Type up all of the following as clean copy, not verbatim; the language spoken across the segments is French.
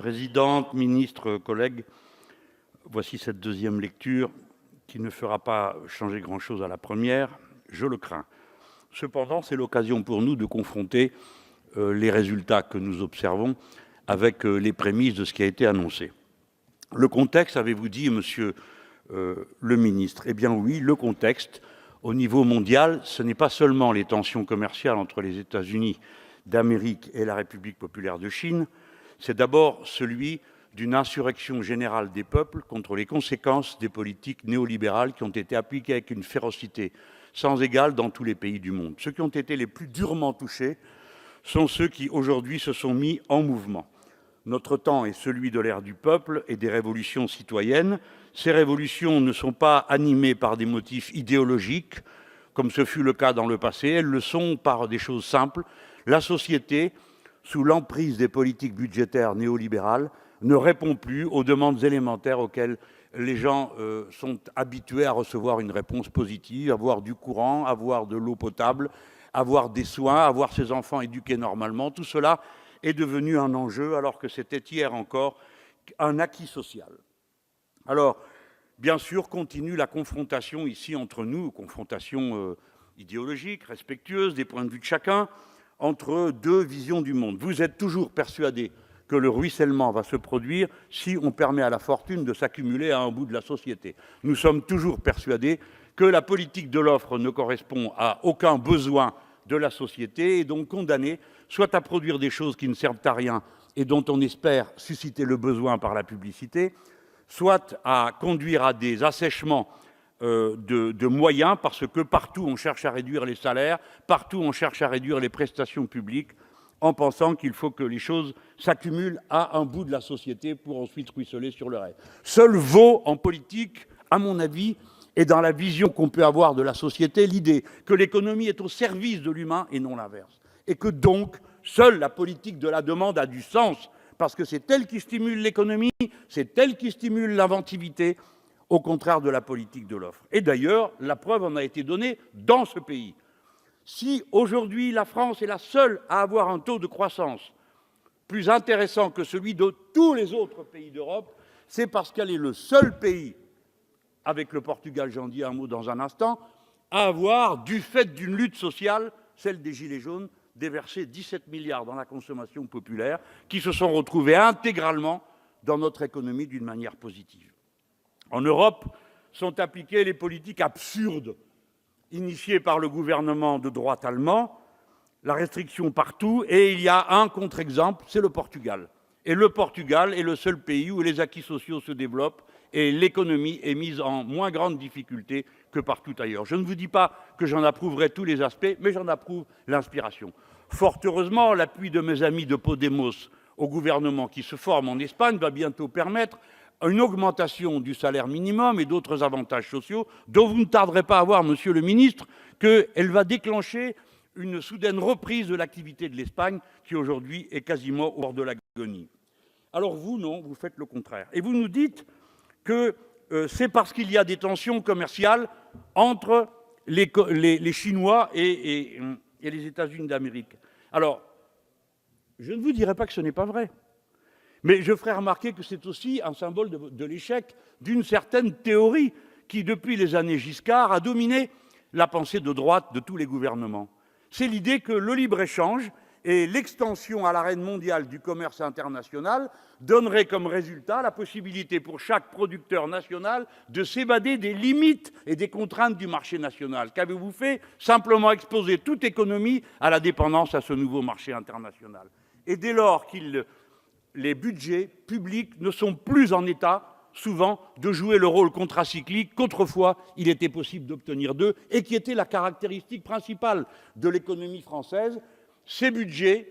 Présidente, ministre, collègues, voici cette deuxième lecture qui ne fera pas changer grand-chose à la première, je le crains. Cependant, c'est l'occasion pour nous de confronter les résultats que nous observons avec les prémices de ce qui a été annoncé. Le contexte, avez-vous dit, monsieur le ministre? Eh bien oui, le contexte, au niveau mondial, ce n'est pas seulement les tensions commerciales entre les États-Unis d'Amérique et la République populaire de Chine, c'est d'abord celui d'une insurrection générale des peuples contre les conséquences des politiques néolibérales qui ont été appliquées avec une férocité sans égale dans tous les pays du monde. Ceux qui ont été les plus durement touchés sont ceux qui, aujourd'hui, se sont mis en mouvement. Notre temps est celui de l'ère du peuple et des révolutions citoyennes. Ces révolutions ne sont pas animées par des motifs idéologiques, comme ce fut le cas dans le passé, elles le sont par des choses simples. La société, sous l'emprise des politiques budgétaires néolibérales, ne répond plus aux demandes élémentaires auxquelles les gens sont habitués à recevoir une réponse positive, avoir du courant, avoir de l'eau potable, avoir des soins, avoir ses enfants éduqués normalement. Tout cela est devenu un enjeu, alors que c'était hier encore un acquis social. Alors, bien sûr, continue la confrontation ici entre nous, confrontation idéologique, respectueuse des points de vue de chacun, entre deux visions du monde. Vous êtes toujours persuadés que le ruissellement va se produire si on permet à la fortune de s'accumuler à un bout de la société. Nous sommes toujours persuadés que la politique de l'offre ne correspond à aucun besoin de la société et donc condamnée soit à produire des choses qui ne servent à rien et dont on espère susciter le besoin par la publicité, soit à conduire à des assèchements de moyens, parce que partout on cherche à réduire les salaires, partout on cherche à réduire les prestations publiques, en pensant qu'il faut que les choses s'accumulent à un bout de la société pour ensuite ruisseler sur le reste. Seul vaut en politique, à mon avis, et dans la vision qu'on peut avoir de la société, l'idée que l'économie est au service de l'humain et non l'inverse. Et que donc, seule la politique de la demande a du sens, parce que c'est elle qui stimule l'économie, c'est elle qui stimule l'inventivité, au contraire de la politique de l'offre. Et d'ailleurs, la preuve en a été donnée dans ce pays. Si aujourd'hui la France est la seule à avoir un taux de croissance plus intéressant que celui de tous les autres pays d'Europe, c'est parce qu'elle est le seul pays, avec le Portugal, j'en dis un mot dans un instant, à avoir, du fait d'une lutte sociale, celle des Gilets jaunes, déversé 17 milliards dans la consommation populaire, qui se sont retrouvés intégralement dans notre économie d'une manière positive. En Europe sont appliquées les politiques absurdes initiées par le gouvernement de droite allemand, la restriction partout, et il y a un contre-exemple, c'est le Portugal. Et le Portugal est le seul pays où les acquis sociaux se développent et l'économie est mise en moins grande difficulté que partout ailleurs. Je ne vous dis pas que j'en approuverai tous les aspects, mais j'en approuve l'inspiration. Fort heureusement, l'appui de mes amis de Podemos au gouvernement qui se forme en Espagne va bientôt permettre une augmentation du salaire minimum et d'autres avantages sociaux dont vous ne tarderez pas à voir, monsieur le ministre, qu'elle va déclencher une soudaine reprise de l'activité de l'Espagne qui aujourd'hui est quasiment au bord de l'agonie. Alors vous, non, vous faites le contraire. Et vous nous dites que c'est parce qu'il y a des tensions commerciales entre les Chinois et les États-Unis d'Amérique. Alors, je ne vous dirai pas que ce n'est pas vrai. Mais je ferai remarquer que c'est aussi un symbole de l'échec d'une certaine théorie qui, depuis les années Giscard, a dominé la pensée de droite de tous les gouvernements. C'est l'idée que le libre-échange et l'extension à l'arène mondiale du commerce international donneraient comme résultat la possibilité pour chaque producteur national de s'évader des limites et des contraintes du marché national. Qu'avez-vous fait? Simplement exposer toute économie à la dépendance à ce nouveau marché international. Et dès lors les budgets publics ne sont plus en état, souvent, de jouer le rôle contracyclique qu'autrefois il était possible d'obtenir d'eux et qui était la caractéristique principale de l'économie française. Ces budgets,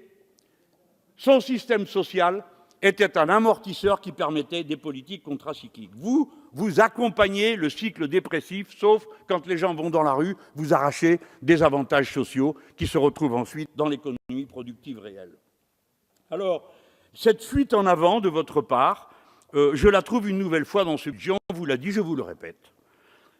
son système social, était un amortisseur qui permettait des politiques contracycliques. Vous accompagnez le cycle dépressif, sauf quand les gens vont dans la rue, vous arrachez des avantages sociaux qui se retrouvent ensuite dans l'économie productive réelle. Alors, cette fuite en avant de votre part, je la trouve une nouvelle fois dans ce budget, on vous l'a dit, je vous le répète.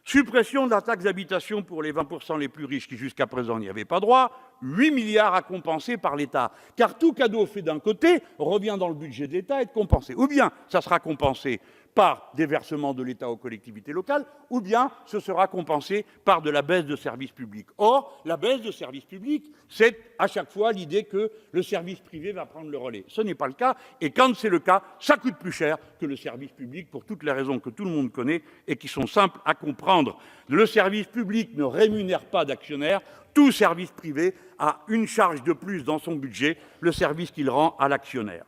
Suppression de la taxe d'habitation pour les 20% les plus riches qui jusqu'à présent n'y avaient pas droit, 8 milliards à compenser par l'État. Car tout cadeau fait d'un côté revient dans le budget de l'État et est compensé. Ou bien ça sera compensé par des versements de l'État aux collectivités locales, ou bien ce sera compensé par de la baisse de services publics. Or, la baisse de services publics, c'est à chaque fois l'idée que le service privé va prendre le relais. Ce n'est pas le cas, et quand c'est le cas, ça coûte plus cher que le service public pour toutes les raisons que tout le monde connaît et qui sont simples à comprendre. Le service public ne rémunère pas d'actionnaires, tout service privé a une charge de plus dans son budget, le service qu'il rend à l'actionnaire.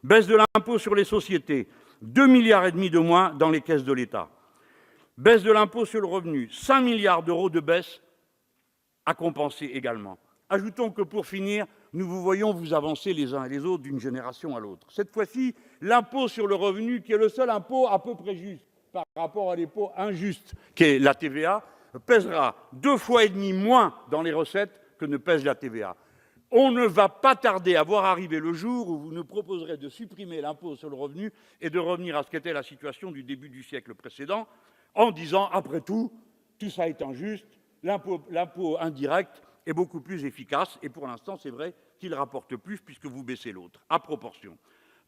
Baisse de l'impôt sur les sociétés, 2,5 milliards de moins dans les caisses de l'État. Baisse de l'impôt sur le revenu, 5 milliards d'euros de baisse à compenser également. Ajoutons que pour finir, nous vous voyons vous avancer les uns et les autres d'une génération à l'autre. Cette fois-ci, l'impôt sur le revenu, qui est le seul impôt à peu près juste par rapport à l'impôt injuste, qui est la TVA, pèsera 2,5 fois moins dans les recettes que ne pèse la TVA. On ne va pas tarder à voir arriver le jour où vous nous proposerez de supprimer l'impôt sur le revenu et de revenir à ce qu'était la situation du début du siècle précédent, en disant, après tout ça est injuste, l'impôt indirect est beaucoup plus efficace, et pour l'instant, c'est vrai qu'il rapporte plus puisque vous baissez l'autre, à proportion.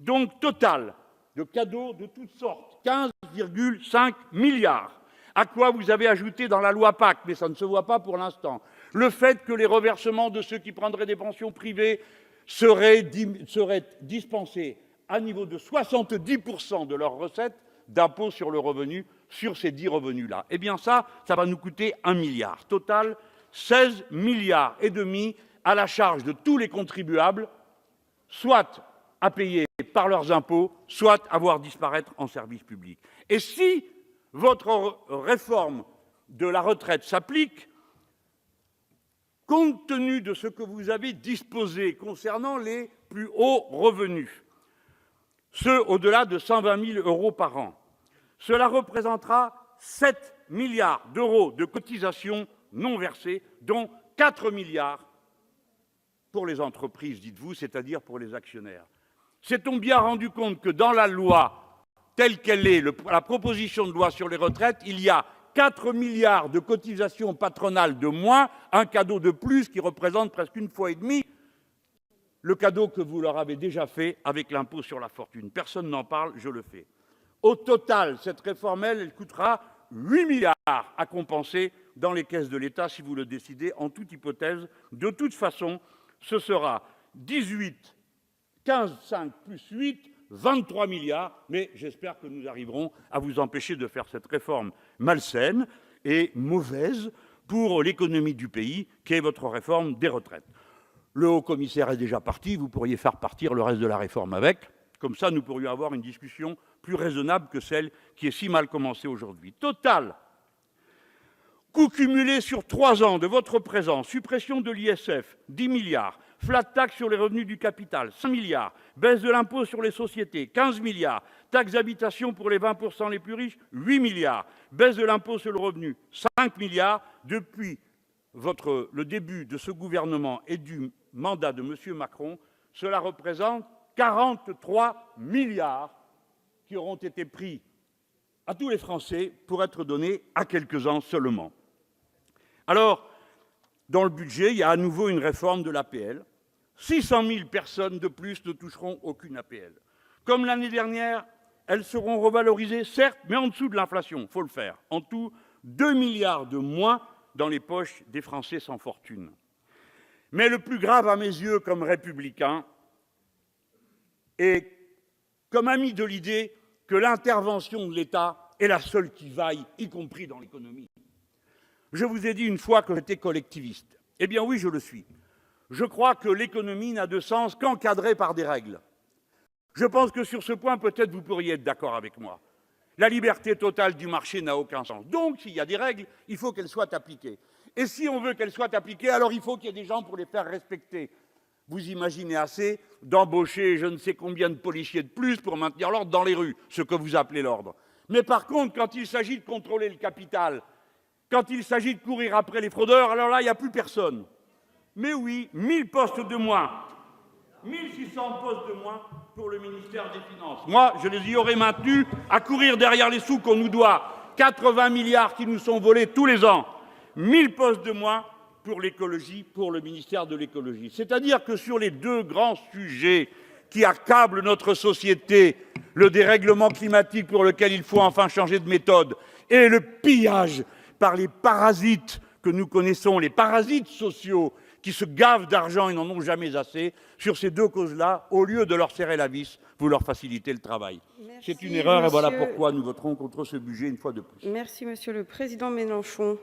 Donc, total de cadeaux de toutes sortes, 15,5 milliards. À quoi vous avez ajouté dans la loi Pacte, mais ça ne se voit pas pour l'instant, le fait que les reversements de ceux qui prendraient des pensions privées seraient dispensés à niveau de 70% de leurs recettes d'impôt sur le revenu sur ces 10 revenus-là. Eh bien ça va nous coûter 1 milliard. Total, 16,5 milliards à la charge de tous les contribuables, soit à payer par leurs impôts, soit à voir disparaître en service public. Et si votre réforme de la retraite s'applique, compte tenu de ce que vous avez disposé concernant les plus hauts revenus, ceux au-delà de 120 000 euros par an, cela représentera 7 milliards d'euros de cotisations non versées, dont 4 milliards pour les entreprises, dites-vous, c'est-à-dire pour les actionnaires. S'est-on bien rendu compte que dans la loi telle qu'elle est, la proposition de loi sur les retraites, il y a 4 milliards de cotisations patronales de moins, un cadeau de plus qui représente presque 1,5 fois le cadeau que vous leur avez déjà fait avec l'impôt sur la fortune. Personne n'en parle, je le fais. Au total, cette réforme, elle coûtera 8 milliards à compenser dans les caisses de l'État, si vous le décidez, en toute hypothèse. De toute façon, ce sera 18, 15, 5 plus 8, 23 milliards, mais j'espère que nous arriverons à vous empêcher de faire cette réforme malsaine et mauvaise pour l'économie du pays, qui est votre réforme des retraites. Le haut-commissaire est déjà parti, vous pourriez faire partir le reste de la réforme avec. Comme ça, nous pourrions avoir une discussion plus raisonnable que celle qui est si mal commencée aujourd'hui. Total, coût cumulé sur 3 ans de votre présence, suppression de l'ISF, 10 milliards, flat tax sur les revenus du capital, 5 milliards, baisse de l'impôt sur les sociétés, 15 milliards, taxe d'habitation pour les 20% les plus riches, 8 milliards, baisse de l'impôt sur le revenu, 5 milliards. Depuis le début de ce gouvernement et du mandat de M. Macron, cela représente 43 milliards qui auront été pris à tous les Français pour être donnés à quelques-uns seulement. Alors, dans le budget, il y a à nouveau une réforme de l'APL. 600 000 personnes de plus ne toucheront aucune APL. Comme l'année dernière, elles seront revalorisées, certes, mais en dessous de l'inflation, il faut le faire. En tout, 2 milliards de moins dans les poches des Français sans fortune. Mais le plus grave à mes yeux comme républicain et comme ami de l'idée que l'intervention de l'État est la seule qui vaille, y compris dans l'économie. Je vous ai dit une fois que j'étais collectiviste. Eh bien oui, je le suis. Je crois que l'économie n'a de sens qu'encadrée par des règles. Je pense que sur ce point, peut-être vous pourriez être d'accord avec moi. La liberté totale du marché n'a aucun sens. Donc, s'il y a des règles, il faut qu'elles soient appliquées. Et si on veut qu'elles soient appliquées, alors il faut qu'il y ait des gens pour les faire respecter. Vous imaginez assez d'embaucher je ne sais combien de policiers de plus pour maintenir l'ordre dans les rues, ce que vous appelez l'ordre. Mais par contre, quand il s'agit de contrôler le capital, quand il s'agit de courir après les fraudeurs, alors là, il n'y a plus personne. Mais oui, 1000 postes de moins, 1600 postes de moins pour le ministère des Finances. Moi, je les y aurais maintenus à courir derrière les sous qu'on nous doit. 80 milliards qui nous sont volés tous les ans. 1000 postes de moins pour l'écologie, pour le ministère de l'écologie. C'est-à-dire que sur les deux grands sujets qui accablent notre société, le dérèglement climatique pour lequel il faut enfin changer de méthode, et le pillage par les parasites que nous connaissons, les parasites sociaux qui se gavent d'argent et n'en ont jamais assez, sur ces deux causes-là, au lieu de leur serrer la vis, vous leur facilitez le travail. C'est une erreur et voilà pourquoi nous voterons contre ce budget une fois de plus. Merci, Monsieur le Président Mélenchon.